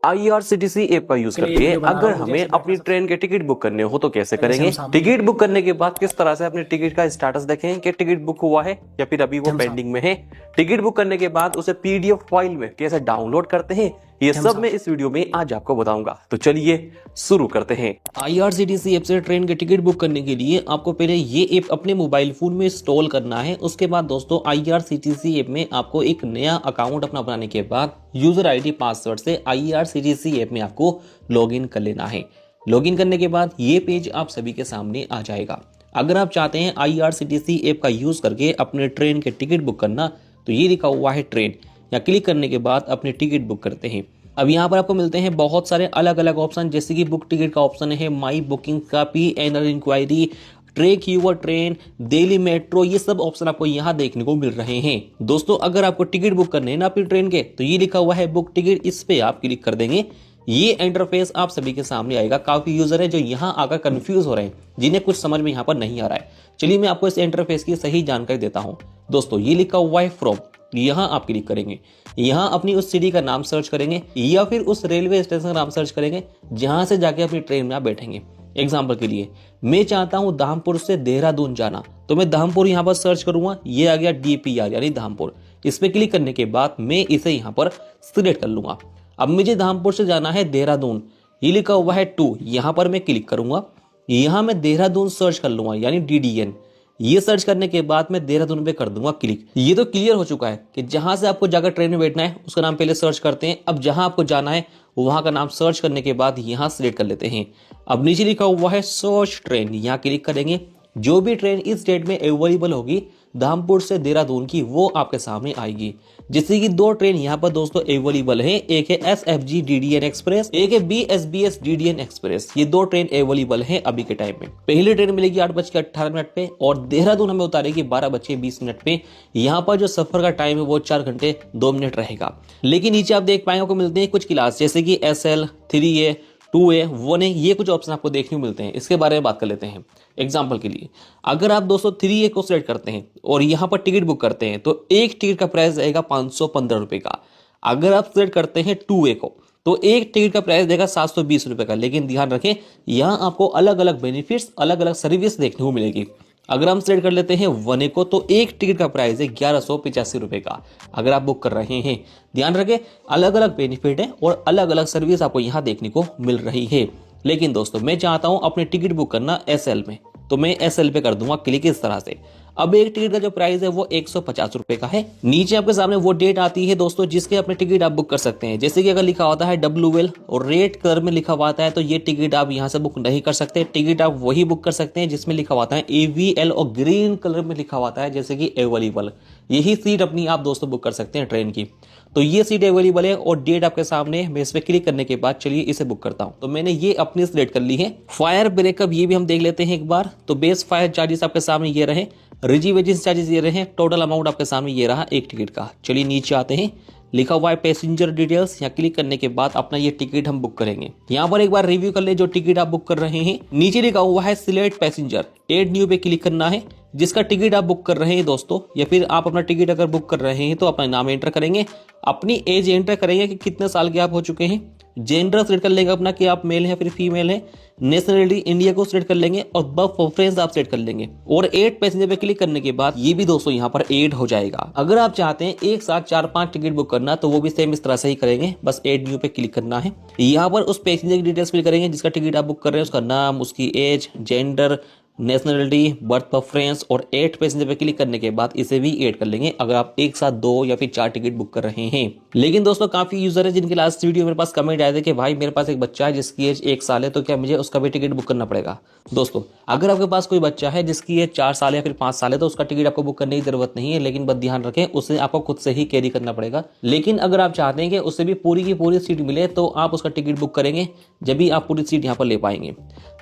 IRCTC app का use करके अगर हमें अपनी ट्रेन के टिकट बुक करने हो तो कैसे करेंगे। टिकट बुक करने के बाद किस तरह से अपने टिकट का स्टेटस देखें कि टिकट बुक हुआ है या फिर अभी वो पेंडिंग में है। टिकट बुक करने के बाद उसे PDF फाइल में कैसे डाउनलोड करते हैं, ये सब मैं इस वीडियो में आज आपको बताऊंगा। तो चलिए शुरू करते हैं। IRCTC ऐप से ट्रेन के टिकट बुक करने के लिए आपको पहले ये ऐप अपने मोबाइल फोन में इंस्टॉल करना है। उसके बाद दोस्तों IRCTC ऐप में आपको एक नया अकाउंट अपना बनाने के बाद यूजर ID पासवर्ड से IRCTC ऐप में आपको लॉगिन कर लेना है। लॉगिन करने के बाद ये पेज आप सभी के सामने आ जाएगा। अगर आप चाहते हैं IRCTC ऐप का यूज करके अपने ट्रेन के टिकट बुक करना, तो ये लिखा हुआ है ट्रेन, या क्लिक करने के बाद अपने टिकट बुक करते हैं। अब यहाँ पर आपको मिलते हैं बहुत सारे अलग अलग ऑप्शन, जैसे कि बुक टिकट का ऑप्शन है, माई बुकिंग का, PNR inquiry, track your train, Delhi metro, ये सब ऑप्शन आपको यहाँ देखने को मिल रहे हैं। दोस्तों अगर आपको टिकट बुक करने हैं ना अपनी ट्रेन के, तो ये लिखा हुआ है बुक टिकट, इस पे आप क्लिक कर देंगे। ये इंटरफेस आप सभी के सामने आएगा। काफी यूजर है जो यहाँ आकर कंफ्यूज हो रहे हैं, जिन्हें कुछ समझ में यहाँ पर नहीं आ रहा है। चलिए मैं आपको इस इंटरफेस की सही जानकारी देता हूँ। दोस्तों ये लिखा हुआ है फ्रॉम, यहाँ आप क्लिक करेंगे। यहाँ अपनी उस सिटी का नाम सर्च करेंगे या फिर उस रेलवे स्टेशन का नाम सर्च करेंगे जहां से जाके अपनी ट्रेन में आप बैठेंगे। एग्जाम्पल के लिए मैं चाहता हूं धामपुर से देहरादून जाना, तो मैं धामपुर यहाँ पर सर्च करूंगा। ये आ गया DPR यानी धामपुर। इस पे क्लिक करने के बाद मैं इसे यहाँ पर सिलेक्ट कर लूंगा। अब मुझे धामपुर से जाना है देहरादून, ये लिखा हुआ है 2, यहाँ पर मैं क्लिक करूंगा। यहाँ मैं देहरादून सर्च कर लूंगा यानी DDN। ये सर्च करने के बाद मैं देहरादून पे कर दूंगा क्लिक। ये तो क्लियर हो चुका है कि जहां से आपको जाकर ट्रेन में बैठना है उसका नाम पहले सर्च करते हैं। अब जहां आपको जाना है वहां का नाम सर्च करने के बाद यहां सिलेक्ट कर लेते हैं। अब नीचे लिखा हुआ है सर्च ट्रेन, यहाँ क्लिक करेंगे। जो भी ट्रेन इस डेट में अवेलेबल होगी धामपुर से देहरादून की, वो आपके सामने आएगी। जैसे कि 2 ट्रेन यहाँ पर दोस्तों अवेलेबल है, एक है SFG DDN एक्सप्रेस, एक है BSBS DDN एक्सप्रेस। ये 2 ट्रेन अवेलेबल है अभी के टाइम में। पहली ट्रेन मिलेगी 8:18 पे और देहरादून हमें उतारेगी 12:20 पे। यहाँ पर जो सफर का टाइम है वो 4 घंटे 2 मिनट रहेगा। लेकिन नीचे आप देख पाएंगे, आपको मिलते हैं कुछ क्लास, जैसे कि SL, 3A, 2A, 1A, ये कुछ ऑप्शन आपको देखने को मिलते हैं। इसके बारे में बात कर लेते हैं। एग्जाम्पल के लिए अगर आप दोस्तों 3A को सिलेक्ट करते हैं और यहाँ पर टिकट बुक करते हैं, तो एक टिकट का प्राइस रहेगा 515 रुपए का। अगर आप सिलेक्ट करते हैं 2A को, तो एक टिकट का प्राइस देगा 720 रुपए का। लेकिन ध्यान रखें, यहाँ आपको अलग अलग बेनिफिट्स, अलग अलग सर्विस देखने को मिलेगी। अगर हम सिलेक्ट कर लेते हैं 1A को, तो एक टिकट का प्राइस है 1185 रुपए का। अगर आप बुक कर रहे हैं, ध्यान रखें अलग अलग बेनिफिट है और अलग अलग सर्विस आपको यहाँ देखने को मिल रही है। लेकिन दोस्तों मैं चाहता हूं अपने टिकट बुक करना SL में, तो मैं SL पे कर दूंगा क्लिक इस तरह से। अब एक टिकट का जो प्राइस है वो 150 रुपए का है। नीचे आपके सामने वो डेट आती है दोस्तों जिसके अपने टिकट आप बुक कर सकते हैं। जैसे कि अगर लिखा होता है WL और रेड कलर में लिखा हुआ आता है, तो ये टिकट आप यहाँ से बुक नहीं कर सकते। टिकट आप वही बुक कर सकते हैं जिसमें लिखा हुआ है AVL और ग्रीन कलर में लिखा हुआ है जैसे कि अवेलेबल। यही सीट अपनी आप दोस्तों बुक कर सकते हैं ट्रेन की। तो ये सीट अवेलेबल है और डेट आपके सामने। मैं इस पे क्लिक करने के बाद चलिए इसे बुक करता हूं। तो मैंने ये अपनी सिलेक्ट कर ली है। फायर ब्रेकअप ये भी हम देख लेते हैं एक बार। तो बेस फायर चार्जेस आपके सामने ये रहे, रिजर्वेशन चार्जेस ये रहे, टोटल अमाउंट आपके सामने ये रहा एक टिकट का। चलिए नीचे आते हैं, लिखा हुआ है पैसेंजर डिटेल्स, यहाँ क्लिक करने के बाद अपना ये टिकट हम बुक करेंगे। यहाँ पर एक बार रिव्यू कर ले जो टिकट आप बुक कर रहे हैं। नीचे लिखा हुआ है सिलेक्ट पैसेंजर, एड न्यू पे क्लिक करना है। जिसका टिकट आप बुक कर रहे हैं दोस्तों, या फिर आप अपना टिकट अगर बुक कर रहे हैं तो अपना नाम एंटर करेंगे, अपनी एज एंटर करेंगे कि कितने साल के आप हो चुके हैं, जेंडर सिलेक्ट कर लेंगे अपना कि आप मेल हैं फिर फीमेल हैं, नेशनलिटी इंडिया को सिलेक्ट कर लेंगे और बर्थ प्रेफरेंस आप सेट कर लेंगे। और एड पैसेंजर पे क्लिक करने के बाद ये भी दोस्तों यहाँ पर एड हो जाएगा। अगर आप चाहते हैं एक साथ 4-5 टिकट बुक करना, तो वो भी सेम इस तरह से ही करेंगे, बस एड न्यू पे क्लिक करना है। यहाँ पर उस पैसेंजर की डिटेल्स फिल करेंगे जिसका टिकट आप बुक कर रहे हैं, उसका नाम, उसकी age, gender, nationality, birth preference और 8 पैसेंजर पे क्लिक करने के बाद इसे भी ऐड कर लेंगे अगर आप एक साथ 2 या फिर 4 टिकट बुक कर रहे हैं। लेकिन दोस्तों काफी यूजर है जिनके लास्ट वीडियो मेरे पास कमेंट आए थे कि भाई मेरे पास एक बच्चा है जिसकी एज 1 साल है, तो क्या मुझे उसका भी टिकट बुक करना पड़ेगा। दोस्तों अगर आपके पास कोई बच्चा है जिसकी एज 4 साल या फिर 5 साल है, तो उसका टिकट आपको बुक करने की जरूरत नहीं है। लेकिन बस ध्यान रखें उसे आपको खुद से ही कैरी करना पड़ेगा। लेकिन अगर आप चाहते हैं कि उससे भी पूरी की पूरी सीट मिले, तो आप उसका टिकट बुक करेंगे, जब भी आप पूरी सीट यहाँ पर ले पाएंगे।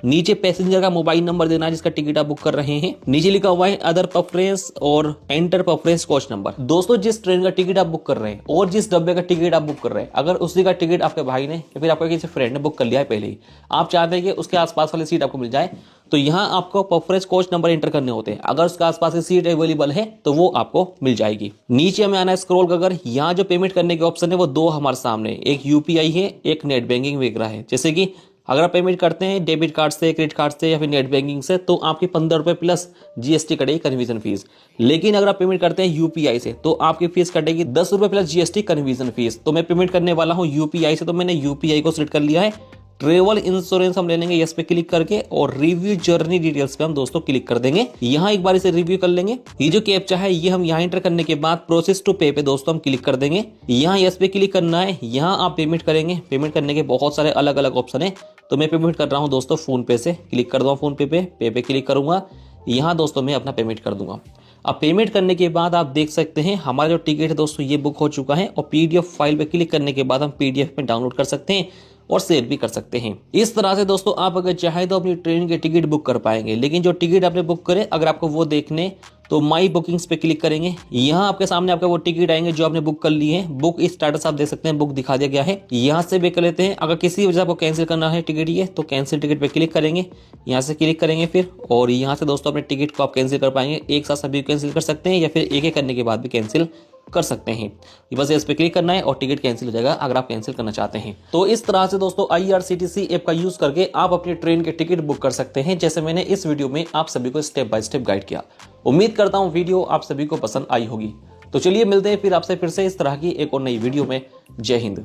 नीचे पैसेंजर का मोबाइल नंबर देना है जिसका का टिकट आप बुक कर रहे हैं, नीचे लिखा हुआ है अदर प्रेफरेंस और एंटर प्रेफरेंस कोच नंबर। दोस्तों जिस ट्रेन का टिकट आप बुक कर रहे हैं और जिस डब्बे का टिकट आप बुक कर रहे हैं, अगर उसी का टिकट आपके भाई ने या फिर आपके किसी फ्रेंड ने बुक कर लिया है पहले ही, आप चाहते हैं कि उसके आसपास वाली सीट आपको मिल जाए, तो यहाँ आपको प्रेफरेंस कोच नंबर एंटर करने होते हैं। अगर उसके आसपास की सीट अवेलेबल है तो वो आपको मिल जाएगी। नीचे हमें आना है स्क्रॉल कर, यहाँ जो पेमेंट करने के ऑप्शन है वो दो हमारे सामने, एक यूपीआई है, एक नेट बैंकिंग वगैरह है। जैसे कि अगर आप पेमेंट करते हैं डेबिट कार्ड से, क्रेडिट कार्ड से या फिर नेट बैंकिंग से, तो आपकी 15 रुपए प्लस जीएसटी कटेगी कन्वर्जन फीस। लेकिन अगर आप पेमेंट करते हैं यूपीआई से तो आपकी फीस कटेगी 10 रुपए प्लस जीएसटी कन्वर्जन फीस। तो मैं पेमेंट करने वाला हूं यूपीआई से, तो मैंने यूपीआई को सिलेक्ट कर लिया है। ट्रेवल इंश्योरेंस हम ले लेंगे यस पे क्लिक करके, और रिव्यू जर्नी डिटेल्स पे हम दोस्तों क्लिक कर देंगे। यहाँ एक बार इसे रिव्यू कर लेंगे। ये जो कैप्चा है ये हम यहाँ एंटर करने के बाद प्रोसेस टू पे पे दोस्तों हम क्लिक कर देंगे। यहाँ यस पे क्लिक करना है, यहाँ आप पेमेंट करेंगे। पेमेंट करने के बहुत सारे अलग अलग ऑप्शन है, तो मैं पेमेंट कर रहा हूँ दोस्तों फोन पे से, क्लिक कर दूंगा फोन पे पे क्लिक करूंगा। यहाँ दोस्तों मैं अपना पेमेंट कर दूंगा। अब पेमेंट करने के बाद आप देख सकते हैं हमारा जो टिकट है दोस्तों ये बुक हो चुका है, और पीडीएफ फाइल पे क्लिक करने के बाद हम पीडीएफ में डाउनलोड कर सकते हैं और सेव भी कर सकते हैं। इस तरह से दोस्तों आप अगर चाहे तो अपनी ट्रेन के टिकट बुक कर पाएंगे। लेकिन जो टिकट आपने बुक करे, अगर आपको वो देखने तो माई बुकिंग्स पे क्लिक करेंगे। यहाँ आपके सामने आपका वो टिकट आएंगे जो आपने बुक कर लिए हैं। बुक स्टेटस आप देख सकते हैं, बुक दिखा दिया गया है। यहाँ से भी कर लेते हैं। अगर किसी वजह आपको कैंसिल करना है टिकट ये, तो कैंसिल टिकट पे क्लिक करेंगे। यहाँ से क्लिक करेंगे फिर, और यहाँ से दोस्तों अपने टिकट को आप कैंसिल कर पाएंगे। एक साथ सभी कैंसिल कर सकते हैं या फिर एक एक करने के बाद भी कैंसिल कर सकते हैं। बस इस पे क्लिक करना है और टिकट कैंसिल हो जाएगा अगर आप कैंसिल करना चाहते हैं। तो इस तरह से दोस्तों IRCTC ऐप का यूज करके आप अपनी ट्रेन के टिकट बुक कर सकते हैं, जैसे मैंने इस वीडियो में आप सभी को स्टेप बाय स्टेप गाइड किया। उम्मीद करता हूं वीडियो आप सभी को पसंद आई होगी। तो चलिए मिलते हैं फिर आपसे फिर से इस तरह की एक और नई वीडियो में। जय हिंद।